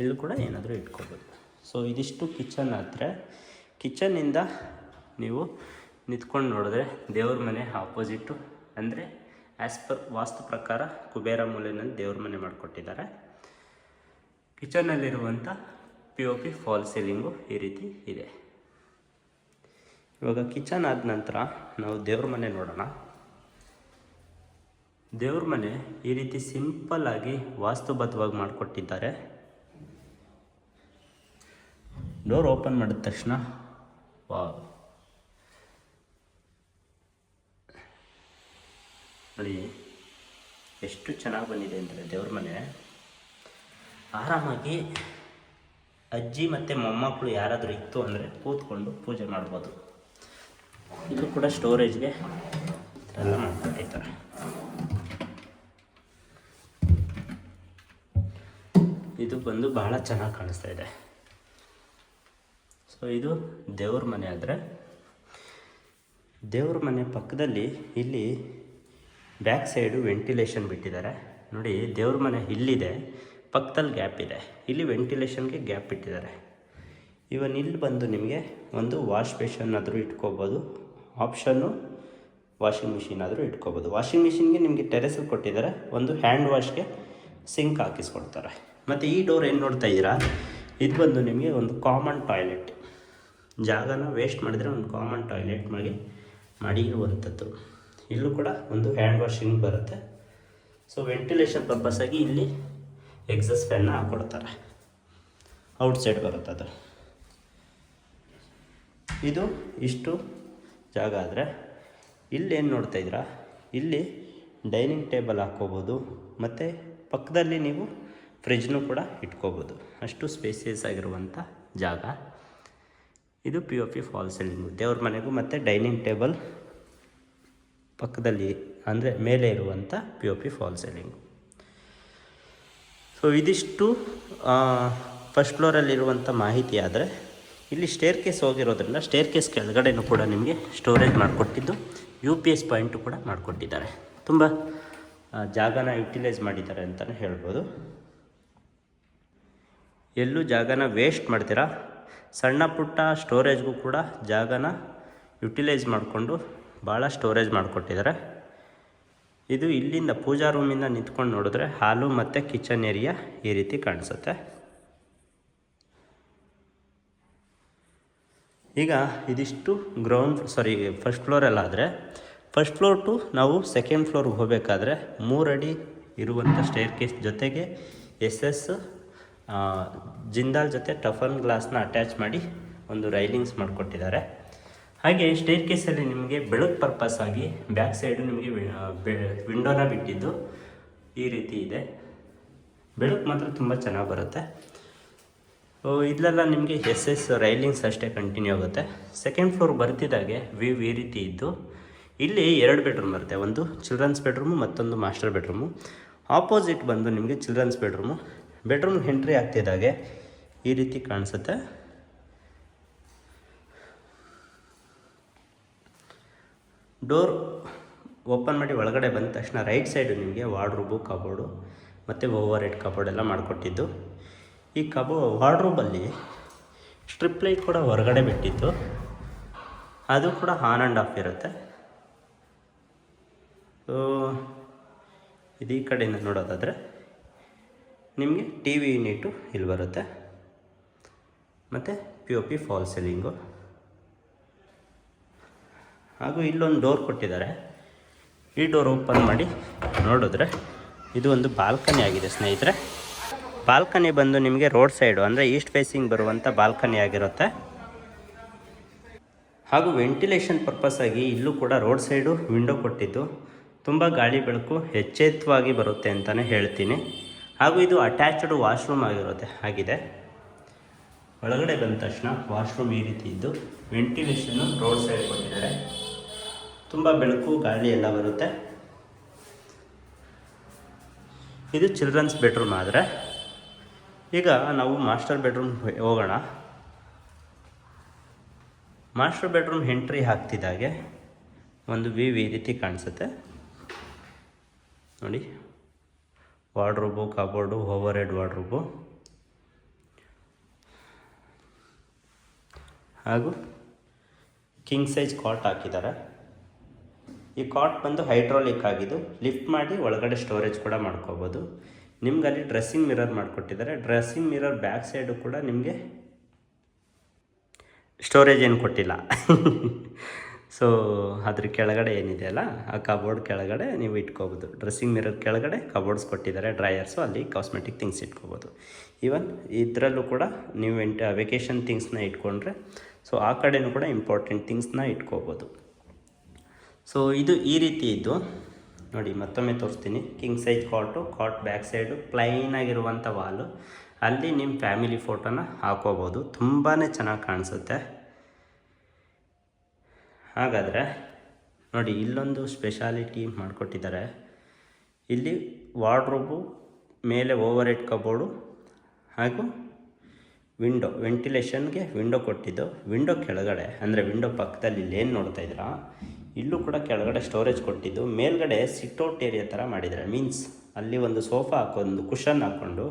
ಇಲ್ಲೂ ಕೂಡ ಏನಾದರೂ ಇಟ್ಕೋಬೋದು. ಸೊ ಇದಿಷ್ಟು ಕಿಚನ್. ಆದರೆ ಕಿಚನ್ನಿಂದ ನೀವು ನಿಂತ್ಕೊಂಡು ನೋಡಿದ್ರೆ ದೇವ್ರ ಮನೆ ಆಪೋಸಿಟ್ಟು, ಅಂದರೆ ಆ್ಯಸ್ ಪರ್ ವಾಸ್ತು ಪ್ರಕಾರ ಕುಬೇರ ಮೂಲೆಯಲ್ಲಿ ದೇವ್ರ ಮನೆ ಮಾಡಿಕೊಟ್ಟಿದ್ದಾರೆ. ಕಿಚನ್ನಲ್ಲಿರುವಂಥ POP ಫಾಲ್ ಸೀಲಿಂಗು ಈ ರೀತಿ ಇದೆ. ಇವಾಗ ಕಿಚನ್ ಆದ ನಂತರ ನಾವು ದೇವ್ರ ಮನೆ ನೋಡೋಣ. ದೇವ್ರ ಮನೆ ಈ ರೀತಿ ಸಿಂಪಲ್ಲಾಗಿ ವಾಸ್ತುಬದ್ಧವಾಗಿ ಮಾಡಿಕೊಟ್ಟಿದ್ದಾರೆ. ಡೋರ್ ಓಪನ್ ಮಾಡಿದ ತಕ್ಷಣ ವಾವ್, ನೋಡಿ ಎಷ್ಟು ಚೆನ್ನಾಗಿ ಬಂದಿದೆ ಅಂದರೆ ದೇವ್ರ ಮನೆ. ಆರಾಮಾಗಿ ಅಜ್ಜಿ ಮತ್ತು ಮೊಮ್ಮಕ್ಕಳು ಯಾರಾದರೂ ಇತ್ತು ಅಂದರೆ ಕೂತ್ಕೊಂಡು ಪೂಜೆ ಮಾಡ್ಬೋದು. ಇದು ಕೂಡ ಸ್ಟೋರೇಜ್ಗೆ ಎಲ್ಲ ಮಾಡ್ಕೊಂಡಿರ್ತಾರೆ. ಇದು ಬಂದು ಬಹಳ ಚೆನ್ನಾಗಿ ಕಾಣಿಸ್ತಾ ಇದೆ. ಸೊ ಇದು ದೇವ್ರ ಮನೆ. ಆದರೆ ದೇವ್ರ ಮನೆ ಪಕ್ಕದಲ್ಲಿ ಇಲ್ಲಿ ಬ್ಯಾಕ್ ಸೈಡು ವೆಂಟಿಲೇಷನ್ ಬಿಟ್ಟಿದ್ದಾರೆ. ನೋಡಿ, ದೇವ್ರ ಮನೆ ಇಲ್ಲಿದೆ, ಪಕ್ಕದಲ್ಲಿ ಗ್ಯಾಪ್ ಇದೆ, ಇಲ್ಲಿ ವೆಂಟಿಲೇಷನ್ಗೆ ಗ್ಯಾಪ್ ಬಿಟ್ಟಿದ್ದಾರೆ. ಇವನ್ ಇಲ್ಲಿ ಬಂದು ನಿಮಗೆ ಒಂದು ವಾಶ್ ಬೇಷನ್ ಆದರೂ ಇಟ್ಕೋಬೋದು, ಆಪ್ಷನ್ನು ವಾಷಿಂಗ್ ಮಿಷಿನ್ ಆದರೂ ಇಟ್ಕೋಬೋದು. ವಾಷಿಂಗ್ ಮಿಷಿನ್ಗೆ ನಿಮಗೆ ಟೆರೆಸಲ್ಲಿ ಕೊಟ್ಟಿದ್ದಾರೆ, ಒಂದು ಹ್ಯಾಂಡ್ ವಾಶ್ಗೆ ಸಿಂಕ್ ಹಾಕಿಸ್ಕೊಡ್ತಾರೆ. ಮತ್ತು ಈ ಡೋರ್ ಏನು ನೋಡ್ತಾ ಇದ್ದೀರಾ, ಇದು ಬಂದು ನಿಮಗೆ ಒಂದು ಕಾಮನ್ ಟಾಯ್ಲೆಟ್. ಜಾಗನ ವೇಸ್ಟ್ ಮಾಡಿದರೆ ಒಂದು ಕಾಮನ್ ಟಾಯ್ಲೆಟ್ ಮಾಡಿರುವಂಥದ್ದು. ಇಲ್ಲೂ ಕೂಡ ಒಂದು ಹ್ಯಾಂಡ್ ವಾಷಿಂಗ್ ಬರುತ್ತೆ. ಸೊ ವೆಂಟಿಲೇಷನ್ ಪರ್ಪಸ್ಸಾಗಿ ಇಲ್ಲಿ ಎಕ್ಸಾಸ್ಟ್ ಫ್ಯಾನ್ನ ಹಾಕ್ಕೊಡ್ತಾರೆ, ಔಟ್ಸೈಡ್ ಬರುತ್ತೆ ಅದು. ಇದು ಇಷ್ಟು ಜಾಗ. ಆದರೆ ಇಲ್ಲೇನು ನೋಡ್ತಾ ಇದ್ದೀರಾ, ಇಲ್ಲಿ ಡೈನಿಂಗ್ ಟೇಬಲ್ ಹಾಕ್ಕೋಬೋದು, ಮತ್ತು ಪಕ್ಕದಲ್ಲಿ ನೀವು ಫ್ರಿಜ್ನೂ ಕೂಡ ಇಟ್ಕೋಬೋದು. ಅಷ್ಟು ಸ್ಪೇಸಿಯಸ್ ಆಗಿರುವಂಥ ಜಾಗ ಇದು. POP ಫಾಲ್ ಸೀಲಿಂಗು ದೇವ್ರ ಮನೆಗೂ ಮತ್ತು ಡೈನಿಂಗ್ ಟೇಬಲ್ ಪಕ್ಕದಲ್ಲಿ ಅಂದರೆ ಮೇಲೆ ಇರುವಂಥ POP ಫಾಲ್ ಸೀಲಿಂಗು. ಸೊ ಇದಿಷ್ಟು ಫಸ್ಟ್ ಫ್ಲೋರಲ್ಲಿರುವಂಥ ಮಾಹಿತಿ. ಆದರೆ ಇಲ್ಲಿ ಸ್ಟೇರ್ ಕೇಸ್ ಹೋಗಿರೋದ್ರಿಂದ ಸ್ಟೇರ್ ಕೇಸ್ ಕೆಳಗಡೆನೂ ಕೂಡ ನಿಮಗೆ ಸ್ಟೋರೇಜ್ ಮಾಡಿಕೊಟ್ಟಿದ್ದು, UPS ಪಾಯಿಂಟು ಕೂಡ ಮಾಡಿಕೊಟ್ಟಿದ್ದಾರೆ. ತುಂಬ ಜಾಗನ ಯುಟಿಲೈಸ್ ಮಾಡಿದ್ದಾರೆ ಅಂತಲೇ ಹೇಳ್ಬೋದು. ಎಲ್ಲೂ ಜಾಗನ ವೇಸ್ಟ್ ಮಾಡ್ತೀರಾ, ಸಣ್ಣ ಪುಟ್ಟ ಸ್ಟೋರೇಜ್ಗೂ ಕೂಡ ಜಾಗನ ಯುಟಿಲೈಸ್ ಮಾಡಿಕೊಂಡು ಭಾಳ ಸ್ಟೋರೇಜ್ ಮಾಡಿಕೊಟ್ಟಿದ್ದಾರೆ. ಇದು ಇಲ್ಲಿಂದ ಪೂಜಾ ರೂಮಿಂದ ನಿಂತ್ಕೊಂಡು ನೋಡಿದ್ರೆ ಹಾಲು ಮತ್ತು ಕಿಚನ್ ಏರಿಯಾ ಈ ರೀತಿ ಕಾಣಿಸುತ್ತೆ. ಈಗ ಇದಿಷ್ಟು ಫಸ್ಟ್ ಫ್ಲೋರಲ್ಲಾದರೆ, ಫಸ್ಟ್ ಫ್ಲೋರ್ ಟು ನಾವು ಸೆಕೆಂಡ್ ಫ್ಲೋರ್ಗೆ ಹೋಗಬೇಕಾದ್ರೆ 3 ಅಡಿ ಇರುವಂಥ ಸ್ಟೇರ್ ಕೇಸ್ ಜೊತೆಗೆ SS ಜಿಂದಾಲ್ ಜೊತೆ ಟಫನ್ ಗ್ಲಾಸ್ನ ಅಟ್ಯಾಚ್ ಮಾಡಿ ಒಂದು ರೈಲಿಂಗ್ಸ್ ಮಾಡಿಕೊಟ್ಟಿದ್ದಾರೆ. ಹಾಗೆ ಸ್ಟೇರ್ ಕೇಸಲ್ಲಿ ನಿಮಗೆ ಬೆಳಕು ಪರ್ಪಸ್ ಆಗಿ ಬ್ಯಾಕ್ ಸೈಡು ನಿಮಗೆ ವಿಂಡೋನ ಬಿಟ್ಟಿದ್ದು ಈ ರೀತಿ ಇದೆ. ಬೆಳಕು ಮಾತ್ರ ತುಂಬ ಚೆನ್ನಾಗಿ ಬರುತ್ತೆ. ಇಲ್ಲೆಲ್ಲ ನಿಮಗೆ SS ರೈಲಿಂಗ್ಸ್ ಅಷ್ಟೇ ಕಂಟಿನ್ಯೂ ಆಗುತ್ತೆ. ಸೆಕೆಂಡ್ ಫ್ಲೋರ್ ಬರ್ತಿದ್ದಾಗೆ ಈ ರೀತಿ ಇದ್ದು, ಇಲ್ಲಿ 2 ಬೆಡ್ರೂಮ್ ಬರುತ್ತೆ, ಒಂದು ಚಿಲ್ಡ್ರನ್ಸ್ ಬೆಡ್ರೂಮು, ಮತ್ತೊಂದು ಮಾಸ್ಟರ್ ಬೆಡ್ರೂಮು. ಆಪೋಸಿಟ್ ಬಂದು ನಿಮಗೆ ಚಿಲ್ಡ್ರನ್ಸ್ ಬೆಡ್ರೂಮ್ ಎಂಟ್ರಿ ಆಗ್ತಿದ್ದಾಗೆ ಈ ರೀತಿ ಕಾಣಿಸುತ್ತೆ. ಡೋರ್ ಓಪನ್ ಮಾಡಿ ಒಳಗಡೆ ಬಂದ ತಕ್ಷಣ ರೈಟ್ ಸೈಡು ನಿಮಗೆ ವಾರ್ಡ್ರೋಬು, ಕಬೋರ್ಡು ಮತ್ತು ಓವರ್ ಹೆಡ್ ಕಬೋರ್ಡ್ ಎಲ್ಲ ಮಾಡಿಕೊಟ್ಟಿದ್ದು. ಈ ವಾರ್ಡ್ರೋಬಲ್ಲಿ ಸ್ಟ್ರಿಪ್ ಲೈಟ್ ಕೂಡ ಹೊರಗಡೆ ಬಿಟ್ಟಿದ್ದು, ಅದು ಕೂಡ ಆನ್ ಆ್ಯಂಡ್ ಆಫ್ ಇರುತ್ತೆ. ಸೊ ಇದು ಈ ಕಡೆಯಿಂದ ನೋಡೋದಾದರೆ ನಿಮಗೆ TV ಯೂನಿಟು ಇಲ್ಲಿ ಬರುತ್ತೆ, ಮತ್ತು POP ಫಾಲ್ ಸೀಲಿಂಗು. ಹಾಗೂ ಇಲ್ಲೊಂದು ಡೋರ್ ಕೊಟ್ಟಿದ್ದಾರೆ. ಈ ಡೋರ್ ಓಪನ್ ಮಾಡಿ ನೋಡಿದ್ರೆ ಇದು ಒಂದು ಬಾಲ್ಕನಿ ಆಗಿದೆ ಸ್ನೇಹಿತರೆ. ಬಾಲ್ಕನಿ ಬಂದು ನಿಮಗೆ ರೋಡ್ ಸೈಡು ಅಂದರೆ ಈಸ್ಟ್ ಫೇಸಿಂಗ್ ಬರುವಂಥ ಬಾಲ್ಕನಿ ಆಗಿರುತ್ತೆ. ಹಾಗೂ ವೆಂಟಿಲೇಷನ್ ಪರ್ಪಸ್ಸಾಗಿ ಇಲ್ಲೂ ಕೂಡ ರೋಡ್ ಸೈಡು ವಿಂಡೋ ಕೊಟ್ಟಿದ್ದು ತುಂಬ ಗಾಳಿ ಬೆಳಕು ಎಚ್ಚೆತ್ತವಾಗಿ ಬರುತ್ತೆ ಅಂತಲೇ ಹೇಳ್ತೀನಿ. ಹಾಗೂ ಇದು ಅಟ್ಯಾಚ್ಡ್ ವಾಶ್ರೂಮ್ ಆಗಿದೆ. ಒಳಗಡೆ ಬಂದ ತಕ್ಷಣ ವಾಶ್ರೂಮ್ ಈ ರೀತಿ ಇದ್ದು, ವೆಂಟಿಲೇಷನ್ನು ರೋಡ್ ಸೈಡ್ ಕೊಟ್ಟಿದ್ದಾರೆ. ತುಂಬ ಬೆಳಕು ಗಾಳಿ ಎಲ್ಲ ಬರುತ್ತೆ. ಇದು ಚಿಲ್ಡ್ರನ್ಸ್ ಬೆಡ್ರೂಮ್. ಆದರೆ ಈಗ ನಾವು ಮಾಸ್ಟರ್ ಬೆಡ್ರೂಮ್ ಹೋಗೋಣ. ಮಾಸ್ಟರ್ ಬೆಡ್ರೂಮ್ ಎಂಟ್ರಿ ಹಾಕ್ತಿದ್ದಾಗೆ ಒಂದು ಈ ರೀತಿ ಕಾಣಿಸುತ್ತೆ ನೋಡಿ. Wardrobe, cupboard, over head wardrobe, ಹಾಗೂ ಕಿಂಗ್ ಸೈಜ್ ಕಾಟ್ ಹಾಕಿದ್ದಾರೆ. ಈ ಕಾಟ್ ಬಂದು ಹೈಡ್ರಾಲಿಕ್ ಆಗಿದ್ದು, ಲಿಫ್ಟ್ ಮಾಡಿ ಒಳಗಡೆ ಸ್ಟೋರೇಜ್ ಕೂಡ ಮಾಡ್ಕೋಬೋದು. ನಿಮ್ಗೆ ಅಲ್ಲಿ ಡ್ರೆಸ್ಸಿಂಗ್ ಮಿರರ್ ಮಾಡಿಕೊಟ್ಟಿದ್ದಾರೆ. ಡ್ರೆಸ್ಸಿಂಗ್ ಮಿರರ್ ಬ್ಯಾಕ್ ಸೈಡು ಕೂಡ ನಿಮಗೆ ಸ್ಟೋರೇಜ್ ಏನು ಕೊಟ್ಟಿಲ್ಲ. ಸೊ ಅದ್ರ ಕೆಳಗಡೆ ಏನಿದೆ ಅಲ್ಲ ಆ ಕಬೋರ್ಡ್ ಕೆಳಗಡೆ ನೀವು ಇಟ್ಕೋಬೋದು. ಡ್ರೆಸ್ಸಿಂಗ್ ಮಿರರ್ ಕೆಳಗಡೆ ಕಬೋರ್ಡ್ಸ್ ಕೊಟ್ಟಿದ್ದಾರೆ, ಡ್ರೈಯರ್ಸು, ಅಲ್ಲಿ ಕಾಸ್ಮೆಟಿಕ್ ಥಿಂಗ್ಸ್ ಇಟ್ಕೋಬೋದು. ಈವನ್ ಇದರಲ್ಲೂ ಕೂಡ ನೀವು ವೆಕೇಷನ್ ಥಿಂಗ್ಸ್ನ ಇಟ್ಕೊಂಡ್ರೆ ಸೊ ಆ ಕಡೆಯೂ ಕೂಡ ಇಂಪಾರ್ಟೆಂಟ್ ಥಿಂಗ್ಸ್ನ ಇಟ್ಕೋಬೋದು. ಸೊ ಇದು ಈ ರೀತಿ ಇದ್ದು ನೋಡಿ, ಮತ್ತೊಮ್ಮೆ ತೋರಿಸ್ತೀನಿ. King size cot back side plain ಆಗಿರುವಂಥ ವಾಲು, ಅಲ್ಲಿ ನಿಮ್ಮ ಫ್ಯಾಮಿಲಿ ಫೋಟೋನ ಹಾಕೋಬೋದು. ತುಂಬಾ ಚೆನ್ನಾಗಿ ಕಾಣಿಸುತ್ತೆ. ಹಾಗಾದರೆ ನೋಡಿ, ಇಲ್ಲೊಂದು ಸ್ಪೆಷಾಲಿಟಿ ಮಾಡಿಕೊಟ್ಟಿದ್ದಾರೆ. ಇಲ್ಲಿ ವಾರ್ಡ್ರೋಬು ಮೇಲೆ ಓವರ್ ಹೆಡ್ ಕಬೋರ್ಡು ಹಾಗೂ ವಿಂಡೋ, ವೆಂಟಿಲೇಷನ್ಗೆ ವಿಂಡೋ ಕೊಟ್ಟಿದ್ದು. ವಿಂಡೋ ಕೆಳಗಡೆ ಅಂದರೆ ವಿಂಡೋ ಪಕ್ಕದಲ್ಲಿ ಇಲ್ಲೇನು ನೋಡ್ತಾ ಇದ್ದೀರಾ, ಇಲ್ಲೂ ಕೂಡ ಕೆಳಗಡೆ ಸ್ಟೋರೇಜ್ ಕೊಟ್ಟಿದ್ದು. ಮೇಲ್ಗಡೆ ಸಿಟ್ಔಟ್ ಏರಿಯಾ ಥರ ಮಾಡಿದ್ದಾರೆ. ಮೀನ್ಸ್ ಅಲ್ಲಿ ಒಂದು ಸೋಫಾ ಹಾಕೊಂಡು ಕುಷನ್ ಹಾಕ್ಕೊಂಡು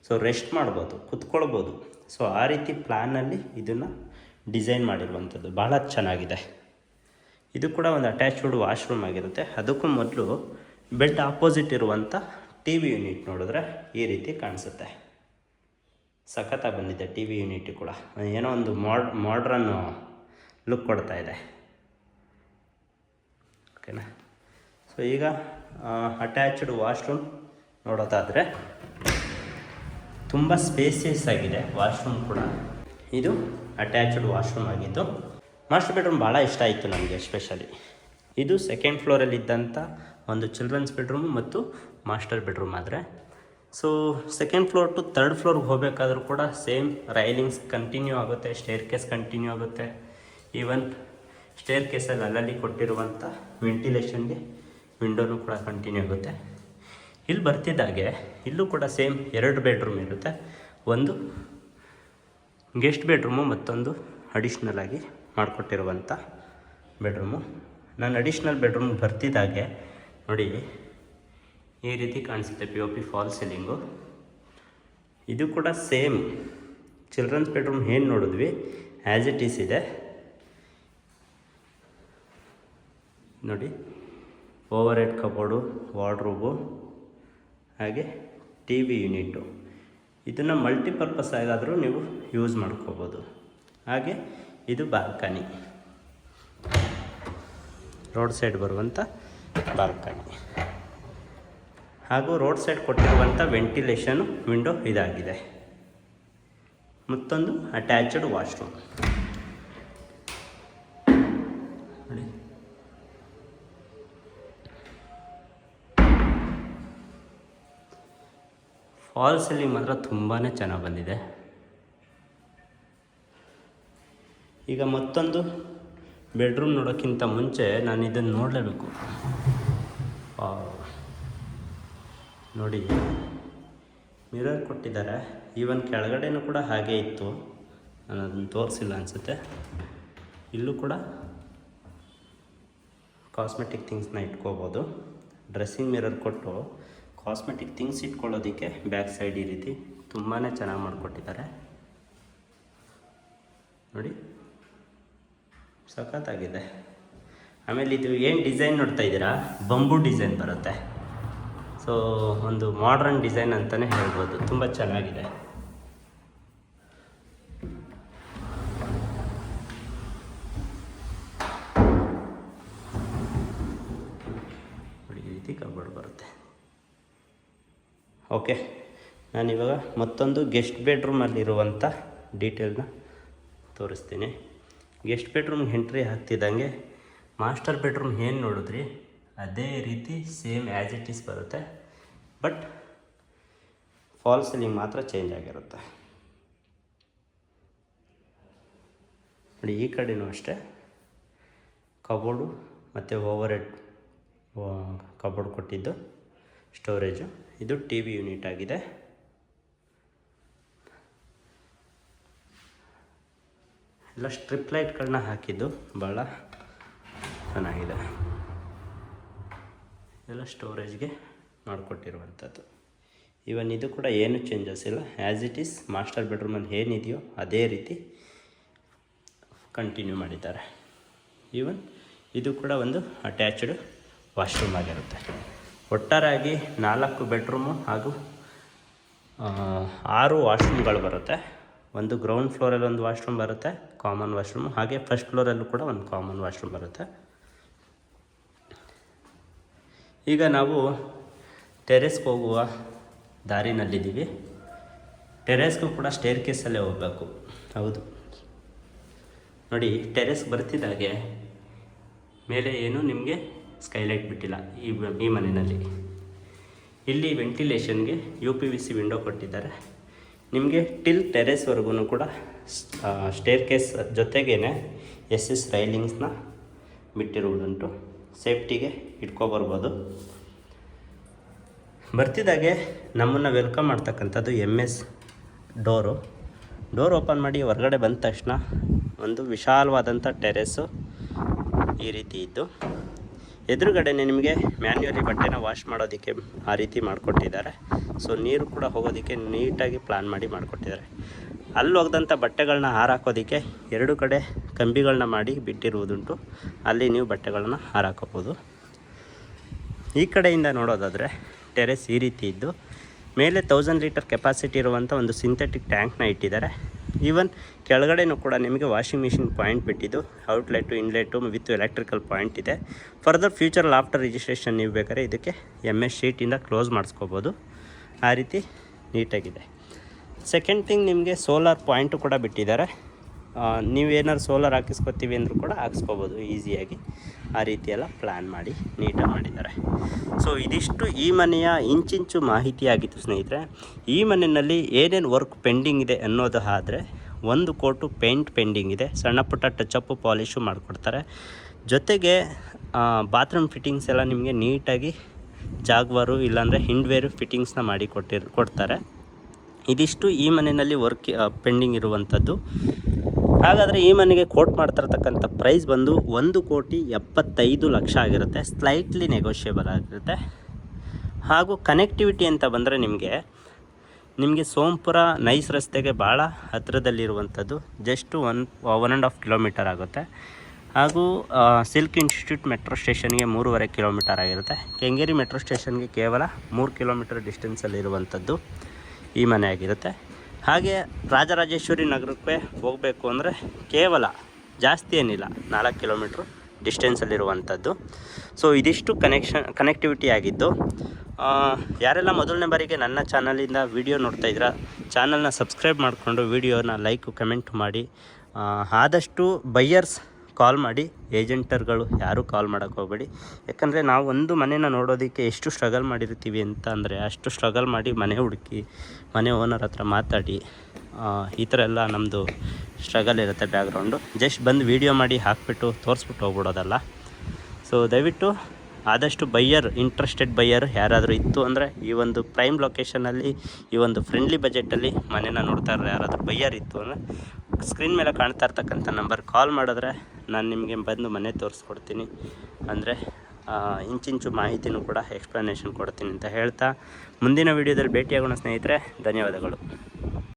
ಸೊ ರೆಸ್ಟ್ ಮಾಡ್ಬೋದು, ಕುತ್ಕೊಳ್ಬೋದು. ಸೊ ಆ ರೀತಿ ಪ್ಲ್ಯಾನಲ್ಲಿ ಇದನ್ನು ಡಿಸೈನ್ ಮಾಡಿರುವಂಥದ್ದು ಭಾಳ ಚೆನ್ನಾಗಿದೆ. ಇದು ಕೂಡ ಒಂದು ಅಟ್ಯಾಚ್ಡ್ ವಾಶ್ರೂಮ್ ಆಗಿರುತ್ತೆ. ಅದಕ್ಕೂ ಮೊದಲು ಬೆಡ್ ಆಪೋಸಿಟ್ ಇರುವಂಥ ಟಿ ವಿ ಯೂನಿಟ್ ನೋಡಿದ್ರೆ ಈ ರೀತಿ ಕಾಣಿಸುತ್ತೆ. ಸಖತ್ತಾಗಿ ಬಂದಿದೆ ಟಿ ವಿ ಯೂನಿಟ್ ಕೂಡ. ಏನೋ ಒಂದು ಮಾಡ್ರನ್ ಲುಕ್ ಕೊಡ್ತಾ ಇದೆ. ಓಕೆನಾ. ಸೊ ಈಗ ಅಟ್ಯಾಚ್ಡ್ ವಾಶ್ರೂಮ್ ನೋಡೋದಾದರೆ ತುಂಬ ಸ್ಪೇಸಿಯಸ್ ಆಗಿದೆ ವಾಶ್ರೂಮ್ ಕೂಡ. ಇದು ಅಟ್ಯಾಚ್ಡ್ ವಾಶ್ರೂಮ್ ಆಗಿದ್ದು. ಮಾಸ್ಟರ್ ಬೆಡ್ರೂಮ್ ಭಾಳ ಇಷ್ಟ ಆಯಿತು ನನಗೆ ಎಸ್ಪೆಷಲಿ. ಇದು ಸೆಕೆಂಡ್ ಫ್ಲೋರಲ್ಲಿದ್ದಂಥ ಒಂದು ಚಿಲ್ಡ್ರನ್ಸ್ ಬೆಡ್ರೂಮ್ ಮತ್ತು ಮಾಸ್ಟರ್ ಬೆಡ್ರೂಮ್. ಆದರೆ so second floor to third ಫ್ಲೋರ್ಗೆ ಹೋಗಬೇಕಾದ್ರೂ ಕೂಡ ಸೇಮ್ ರೈಲಿಂಗ್ಸ್ ಕಂಟಿನ್ಯೂ ಆಗುತ್ತೆ, ಸ್ಟೇರ್ ಕೇಸ್ ಕಂಟಿನ್ಯೂ ಆಗುತ್ತೆ. ಈವನ್ ಸ್ಟೇರ್ ಕೇಸಲ್ಲಿ ಅಲ್ಲಲ್ಲಿ ಕೊಟ್ಟಿರುವಂಥ ವೆಂಟಿಲೇಷನ್ಗೆ ವಿಂಡೋನೂ ಕೂಡ ಕಂಟಿನ್ಯೂ ಆಗುತ್ತೆ. ಇಲ್ಲಿ ಬರ್ತಿದ್ದಾಗೆ ಇಲ್ಲೂ ಕೂಡ ಸೇಮ್ 2 ಬೆಡ್ರೂಮ್ ಇರುತ್ತೆ. ಒಂದು ಗೆಸ್ಟ್ ಬೆಡ್ರೂಮು, ಮತ್ತೊಂದು ಅಡಿಷ್ನಲ್ ಆಗಿ ಮಾಡಿಕೊಟ್ಟಿರುವಂಥ ಬೆಡ್ರೂಮು. ನಾನು ಅಡಿಷ್ನಲ್ ಬೆಡ್ರೂಮ್ ಬರ್ತಿದ್ದಾಗೆ ನೋಡಿ ಈ ರೀತಿ ಕಾಣಿಸುತ್ತೆ. POP fall ceiling. ಇದು ಕೂಡ ಸೇಮ್ ಚಿಲ್ಡ್ರನ್ಸ್ ಬೆಡ್ರೂಮ್ ಏನು ನೋಡಿದ್ವಿ ಆ್ಯಸ್ ಇಟ್ ಈಸ್ ಇದೆ ನೋಡಿ. ಓವರ್ ಹೆಡ್ ಕಬೋರ್ಡು, ವಾರ್ಡ್ರೋಬು, ಹಾಗೆ ಟಿ ವಿ ಯೂನಿಟು. ಇದನ್ನು ಮಲ್ಟಿಪರ್ಪಸ್ ಆಗಾದರೂ ನೀವು ಯೂಸ್ ಮಾಡ್ಕೋಬೋದು. ಹಾಗೆ ಇದು ಬಾಲ್ಕನಿ, ರೋಡ್ ಸೈಡ್ ಬರುವಂಥ ಬಾಲ್ಕನಿ. ಹಾಗೂ ರೋಡ್ ಸೈಡ್ ಕೊಟ್ಟಿರುವಂಥ ವೆಂಟಿಲೇಷನು ವಿಂಡೋ ಇದಾಗಿದೆ. ಮತ್ತೊಂದು ಅಟ್ಯಾಚ್ಡ್ ವಾಶ್ರೂಮ್ ನೋಡಿ. ಫಾಲ್ ಸೀಲಿಂಗ್ ಮಾತ್ರ ತುಂಬಾ ಚೆನ್ನಾಗಿ ಬಂದಿದೆ. ಈಗ ಮತ್ತೊಂದು ಬೆಡ್ರೂಮ್ ನೋಡೋಕ್ಕಿಂತ ಮುಂಚೆ ನಾನು ಇದನ್ನು ನೋಡಲೇಬೇಕು. ನೋಡಿ, ಮಿರರ್ ಕೊಟ್ಟಿದ್ದಾರೆ. ಈವನ್ ಕೆಳಗಡೆನೂ ಕೂಡ ಹಾಗೆ ಇತ್ತು, ನಾನು ಅದನ್ನು ತೋರಿಸಿಲ್ಲ ಅನಿಸುತ್ತೆ. ಇಲ್ಲೂ ಕೂಡ ಕಾಸ್ಮೆಟಿಕ್ ಥಿಂಗ್ಸ್ನ ಇಟ್ಕೋಬೋದು. ಡ್ರೆಸ್ಸಿಂಗ್ ಮಿರರ್ ಕೊಟ್ಟು ಕಾಸ್ಮೆಟಿಕ್ ಥಿಂಗ್ಸ್ ಇಟ್ಕೊಳ್ಳೋದಕ್ಕೆ ಬ್ಯಾಕ್ ಸೈಡ್ ಈ ರೀತಿ ತುಂಬಾ ಚೆನ್ನಾಗಿ ಮಾಡಿಕೊಟ್ಟಿದ್ದಾರೆ ನೋಡಿ, ಸಖತ್ತಾಗಿದೆ. ಆಮೇಲೆ ಇದು ಏನು ಡಿಸೈನ್ ನೋಡ್ತಾ ಇದ್ದೀರಾ, ಬಂಬೂ ಡಿಸೈನ್ ಬರುತ್ತೆ. ಸೊ ಒಂದು ಮಾಡ್ರನ್ ಡಿಸೈನ್ ಅಂತಲೇ ಹೇಳ್ಬೋದು. ತುಂಬ ಚೆನ್ನಾಗಿದೆ. ಈ ರೀತಿ ಕಬೋರ್ಡ್ ಬರುತ್ತೆ. ಓಕೆ, ನಾನಿವಾಗ ಮತ್ತೊಂದು ಗೆಸ್ಟ್ ಬೆಡ್ರೂಮಲ್ಲಿರುವಂಥ ಡೀಟೇಲ್ನ ತೋರಿಸ್ತೀನಿ. ಗೆಸ್ಟ್ ಬೆಡ್ರೂಮ್ಗೆ ಎಂಟ್ರಿ ಆಗ್ತಿದ್ದಂಗೆ ಮಾಸ್ಟರ್ ಬೆಡ್ರೂಮ್ ಏನು ನೋಡಿದ್ರಿ ಅದೇ ರೀತಿ ಸೇಮ್ ಆ್ಯಸ್ ಇಟ್ ಈಸ್ ಬರುತ್ತೆ. ಬಟ್ ಫಾಲ್ ಸೀಲಿಂಗ್ ಮಾತ್ರ ಚೇಂಜ್ ಆಗಿರುತ್ತೆ ನೋಡಿ. ಈ ಕಡೆಯೂ ಅಷ್ಟೇ ಕಬೋರ್ಡು ಮತ್ತು ಓವರ್ ಹೆಡ್ ಕಬೋರ್ಡ್ ಕೊಟ್ಟಿದ್ದು ಸ್ಟೋರೇಜು. ಇದು ಟಿ ವಿ ಯೂನಿಟ್ ಆಗಿದೆ. ಎಲ್ಲ ಸ್ಟ್ರಿಪ್ ಲೈಟ್ಗಳನ್ನ ಹಾಕಿದ್ದು ಭಾಳ ಚೆನ್ನಾಗಿದೆ. ಎಲ್ಲ ಸ್ಟೋರೇಜ್ಗೆ ಮಾಡಿಕೊಟ್ಟಿರುವಂಥದ್ದು. ಇವನ್ ಇದು ಕೂಡ ಏನು ಚೇಂಜಸ್ ಇಲ್ಲ, ಆ್ಯಸ್ ಇಟ್ ಈಸ್ ಮಾಸ್ಟರ್ ಬೆಡ್ರೂಮಲ್ಲಿ ಏನಿದೆಯೋ ಅದೇ ರೀತಿ ಕಂಟಿನ್ಯೂ ಮಾಡಿದ್ದಾರೆ. ಈವನ್ ಇದು ಕೂಡ ಒಂದು ಅಟ್ಯಾಚ್ಡ್ ವಾಶ್ರೂಮ್ ಆಗಿರುತ್ತೆ. ಒಟ್ಟಾರೆಯಾಗಿ 4 ಬೆಡ್ರೂಮು ಹಾಗೂ 6 ವಾಶ್ರೂಮ್ಗಳು ಬರುತ್ತೆ. ಒಂದು ಗ್ರೌಂಡ್ ಫ್ಲೋರಲ್ಲಿ ಒಂದು ವಾಶ್ರೂಮ್ ಬರುತ್ತೆ, ಕಾಮನ್ ವಾಶ್ರೂಮ್. ಹಾಗೆ ಫಸ್ಟ್ ಫ್ಲೋರಲ್ಲೂ ಕೂಡ ಒಂದು ಕಾಮನ್ ವಾಶ್ರೂಮ್ ಬರುತ್ತೆ. ಈಗ ನಾವು ಟೆರೆಸ್ಗೆ ಹೋಗುವ ದಾರಿನಲ್ಲಿದ್ದೀವಿ. ಟೆರೆಸ್ಗೂ ಕೂಡ ಸ್ಟೇರ್ ಕೇಸಲ್ಲೇ ಹೋಗಬೇಕು. ಹೌದು ನೋಡಿ, ಟೆರೆಸ್ಗೆ ಬರ್ತಿದ್ದಾಗೆ ಮೇಲೆ ಏನು ನಿಮಗೆ ಸ್ಕೈಲೈಟ್ ಬಿಟ್ಟಿಲ್ಲ ಈ ಮನೆಯಲ್ಲಿ. ಇಲ್ಲಿ ವೆಂಟಿಲೇಷನ್ಗೆ UPVC ವಿಂಡೋ ಕೊಟ್ಟಿದ್ದಾರೆ. ನಿಮಗೆ ಟಿಲ್ ಟೆರೆಸ್ವರೆಗೂ ಕೂಡ ಸ್ಟೇರ್ ಕೇಸ್ ಜೊತೆಗೇ SS ರೈಲಿಂಗ್ಸ್ನ ಬಿಟ್ಟಿರುವುದುಂಟು. ಸೇಫ್ಟಿಗೆ ಇಟ್ಕೊಬರ್ಬೋದು. ಬರ್ತಿದ್ದಾಗೆ ನಮ್ಮನ್ನು ವೆಲ್ಕಮ್ ಮಾಡ್ತಕ್ಕಂಥದ್ದು MS ಡೋರ್ ಓಪನ್ ಮಾಡಿ ಹೊರಗಡೆ ಬಂದ ತಕ್ಷಣ ಒಂದು ವಿಶಾಲವಾದಂಥ ಟೆರೆಸ್ಸು ಈ ರೀತಿ ಇದ್ದು, ಎದುರುಗಡೆನೇ ನಿಮಗೆ ಮ್ಯಾನ್ಯುಯಲಿ ಬಟ್ಟೆನ ವಾಶ್ ಮಾಡೋದಕ್ಕೆ ಆ ರೀತಿ ಮಾಡಿಕೊಟ್ಟಿದ್ದಾರೆ. ಸೊ ನೀರು ಕೂಡ ಹೋಗೋದಕ್ಕೆ ನೀಟಾಗಿ ಪ್ಲ್ಯಾನ್ ಮಾಡಿ ಮಾಡಿಕೊಟ್ಟಿದ್ದಾರೆ. ಅಲ್ಲಿ ಹೋಗ್ದಂಥ ಬಟ್ಟೆಗಳನ್ನ ಹಾರಾಕೋದಕ್ಕೆ 2 ಕಡೆ ಕಂಬಿಗಳನ್ನ ಮಾಡಿ ಬಿಟ್ಟಿರುವುದುಂಟು. ಅಲ್ಲಿ ನೀವು ಬಟ್ಟೆಗಳನ್ನ ಹಾರಾಕೋಬೋದು. ಈ ಕಡೆಯಿಂದ ನೋಡೋದಾದರೆ ಟೆರೆಸ್ ಈ ರೀತಿ ಇದ್ದು, ಮೇಲೆ 1000 ಲೀಟರ್ ಕೆಪಾಸಿಟಿ ಇರುವಂಥ ಒಂದು ಸಿಂಥೆಟಿಕ್ ಟ್ಯಾಂಕ್ನ ಇಟ್ಟಿದ್ದಾರೆ. ಈವನ್ ಕೆಳಗಡೆನೂ ಕೂಡ ನಿಮಗೆ ವಾಷಿಂಗ್ ಮಿಷಿನ್ ಪಾಯಿಂಟ್ ಬಿಟ್ಟಿದ್ದು, ಔಟ್ಲೆಟು ಇನ್ಲೆಟು ವಿತ್ ಎಲೆಕ್ಟ್ರಿಕಲ್ ಪಾಯಿಂಟ್ ಇದೆ. ಫರ್ದರ್ ಫ್ಯೂಚರಲ್ಲಿ ಆಫ್ಟರ್ ರಿಜಿಸ್ಟ್ರೇಷನ್ ನೀವು ಬೇಕಾದ್ರೆ ಇದಕ್ಕೆ MS ಶೀಟಿಂದ ಕ್ಲೋಸ್ ಮಾಡಿಸ್ಕೋಬೋದು. ಆ ರೀತಿ ನೀಟಾಗಿದೆ. ಸೆಕೆಂಡ್ ಥಿಂಗ್, ನಿಮಗೆ ಸೋಲಾರ್ ಪಾಯಿಂಟು ಕೂಡ ಬಿಟ್ಟಿದ್ದಾರೆ. ನೀವೇನಾದ್ರು ಸೋಲಾರ್ ಹಾಕಿಸ್ಕೊತೀವಿ ಅಂದರೂ ಕೂಡ ಹಾಕಿಸ್ಕೋಬೋದು ಈಸಿಯಾಗಿ. ಆ ರೀತಿಯೆಲ್ಲ ಪ್ಲ್ಯಾನ್ ಮಾಡಿ ನೀಟಾಗಿ ಮಾಡಿದ್ದಾರೆ. ಸೊ ಇದಿಷ್ಟು ಈ ಮನೆಯ ಇಂಚಿಂಚು ಮಾಹಿತಿಯಾಗಿತ್ತು ಸ್ನೇಹಿತರೆ. ಈ ಮನೆಯಲ್ಲಿ ಏನೇನು ವರ್ಕ್ ಪೆಂಡಿಂಗ್ ಇದೆ ಅನ್ನೋದು ಆದರೆ, 1 ಕೋಟು ಪೇಂಟ್ ಪೆಂಡಿಂಗ್ ಇದೆ. ಸಣ್ಣ ಪುಟ್ಟ ಟಚಪ್ಪು ಪಾಲಿಶು ಮಾಡಿಕೊಡ್ತಾರೆ. ಜೊತೆಗೆ ಬಾತ್ರೂಮ್ ಫಿಟ್ಟಿಂಗ್ಸ್ ಎಲ್ಲ ನಿಮಗೆ ನೀಟಾಗಿ ಜಾಗ್ವಾರು ಇಲ್ಲಾಂದರೆ ಹಿಂಡ್ವೇರು ಫಿಟ್ಟಿಂಗ್ಸ್ನ ಮಾಡಿ ಕೊಡ್ತಾರೆ. ಇದಿಷ್ಟು ಈ ಮನೆಯಲ್ಲಿ ವರ್ಕ್ ಪೆಂಡಿಂಗ್ ಇರುವಂಥದ್ದು. ಹಾಗಾದರೆ ಈ ಮನೆಗೆ ಕೋಟ್ ಮಾಡ್ತಿರ್ತಕ್ಕಂಥ ಪ್ರೈಸ್ ಬಂದು 1,75,00,000 ಆಗಿರುತ್ತೆ. ಸ್ಲೈಟ್ಲಿ ನೆಗೋಷಿಯೇಬಲ್ ಆಗಿರುತ್ತೆ. ಹಾಗೂ ಕನೆಕ್ಟಿವಿಟಿ ಅಂತ ಬಂದರೆ ನಿಮಗೆ ಸೋಂಪುರ ನೈಸ್ ರಸ್ತೆಗೆ ಭಾಳ ಹತ್ತಿರದಲ್ಲಿರುವಂಥದ್ದು. ಜಸ್ಟು 1.5 ಕಿಲೋಮೀಟರ್ ಆಗುತ್ತೆ. ಹಾಗೂ ಸಿಲ್ಕ್ ಇನ್ಸ್ಟಿಟ್ಯೂಟ್ ಮೆಟ್ರೋ ಸ್ಟೇಷನ್ಗೆ 3.5 ಕಿಲೋಮೀಟರ್ ಆಗಿರುತ್ತೆ. ಕೆಂಗೇರಿ ಮೆಟ್ರೋ ಸ್ಟೇಷನ್ಗೆ ಕೇವಲ 3 ಕಿಲೋಮೀಟರ್ ಡಿಸ್ಟೆನ್ಸಲ್ಲಿರುವಂಥದ್ದು ಈ ಮನೆ ಆಗಿರುತ್ತೆ. ಹಾಗೆ ರಾಜರಾಜೇಶ್ವರಿ ನಗರಕ್ಕೆ ಹೋಗಬೇಕು ಅಂದರೆ ಕೇವಲ ಜಾಸ್ತಿ ಏನಿಲ್ಲ 4 ಕಿಲೋಮೀಟ್ರ್ ಡಿಸ್ಟೆನ್ಸಲ್ಲಿರುವಂಥದ್ದು. ಸೊ ಇದಿಷ್ಟು ಕನೆಕ್ಟಿವಿಟಿ ಆಗಿದ್ದು. ಯಾರೆಲ್ಲ ಮೊದಲನೇ ಬಾರಿಗೆ ನನ್ನ ಚಾನಲಿಂದ ವಿಡಿಯೋ ನೋಡ್ತಾಯಿದ್ದೀರಾ, ಚಾನಲ್ನ ಸಬ್ಸ್ಕ್ರೈಬ್ ಮಾಡಿಕೊಂಡು ವಿಡಿಯೋನ ಲೈಕು ಕಮೆಂಟ್ ಮಾಡಿ. ಆದಷ್ಟು ಬೈಯರ್ಸ್ ಕಾಲ್ ಮಾಡಿ, ಏಜೆಂಟರ್ಗಳು ಯಾರೂ ಕಾಲ್ ಮಾಡೋಕ್ಕೆ ಹೋಗಬೇಡಿ. ಯಾಕಂದರೆ ನಾವು ಒಂದು ಮನೇನ ನೋಡೋದಕ್ಕೆ ಎಷ್ಟು ಸ್ಟ್ರಗಲ್ ಮಾಡಿರ್ತೀವಿ ಅಂತ ಅಂದರೆ, ಅಷ್ಟು ಸ್ಟ್ರಗಲ್ ಮಾಡಿ ಮನೆ ಹುಡುಕಿ ಮನೆ ಓನರ್ ಹತ್ರ ಮಾತಾಡಿ ಈ ಥರ ಎಲ್ಲ ನಮ್ಮದು ಸ್ಟ್ರಗಲ್ ಇರುತ್ತೆ ಬ್ಯಾಕ್ಗ್ರೌಂಡು. ಜಸ್ಟ್ ಬಂದು ವೀಡಿಯೋ ಮಾಡಿ ಹಾಕಿಬಿಟ್ಟು ತೋರಿಸ್ಬಿಟ್ಟು ಹೋಗ್ಬಿಡೋದಲ್ಲ. ಸೊ ದಯವಿಟ್ಟು ಆದಷ್ಟು ಇಂಟ್ರೆಸ್ಟೆಡ್ ಬೈಯರ್ ಯಾರಾದರೂ ಇತ್ತು ಅಂದರೆ, ಈ ಒಂದು ಪ್ರೈಮ್ ಲೊಕೇಶನಲ್ಲಿ ಈ ಒಂದು ಫ್ರೆಂಡ್ಲಿ ಬಜೆಟಲ್ಲಿ ಮನೇನ ನೋಡ್ತಾ ಇರೋ ಯಾರಾದರೂ ಬೈಯರ್ ಇತ್ತು ಅಂದರೆ, ಸ್ಕ್ರೀನ್ ಮೇಲೆ ಕಾಣ್ತಾ ಇರ್ತಕ್ಕಂಥ ನಂಬರ್ ಕಾಲ್ ಮಾಡಿದ್ರೆ ನಾನು ನಿಮಗೆ ಬಂದು ಮನೆ ತೋರಿಸ್ಕೊಡ್ತೀನಿ. ಅಂದರೆ ಇಂಚಿಂಚು ಮಾಹಿತಿನೂ ಕೂಡ ಎಕ್ಸ್ಪ್ಲನೇಷನ್ ಕೊಡ್ತೀನಿ ಅಂತ ಹೇಳ್ತಾ, ಮುಂದಿನ ವೀಡಿಯೋದಲ್ಲಿ ಭೇಟಿಯಾಗೋಣ ಸ್ನೇಹಿತರೆ. ಧನ್ಯವಾದಗಳು.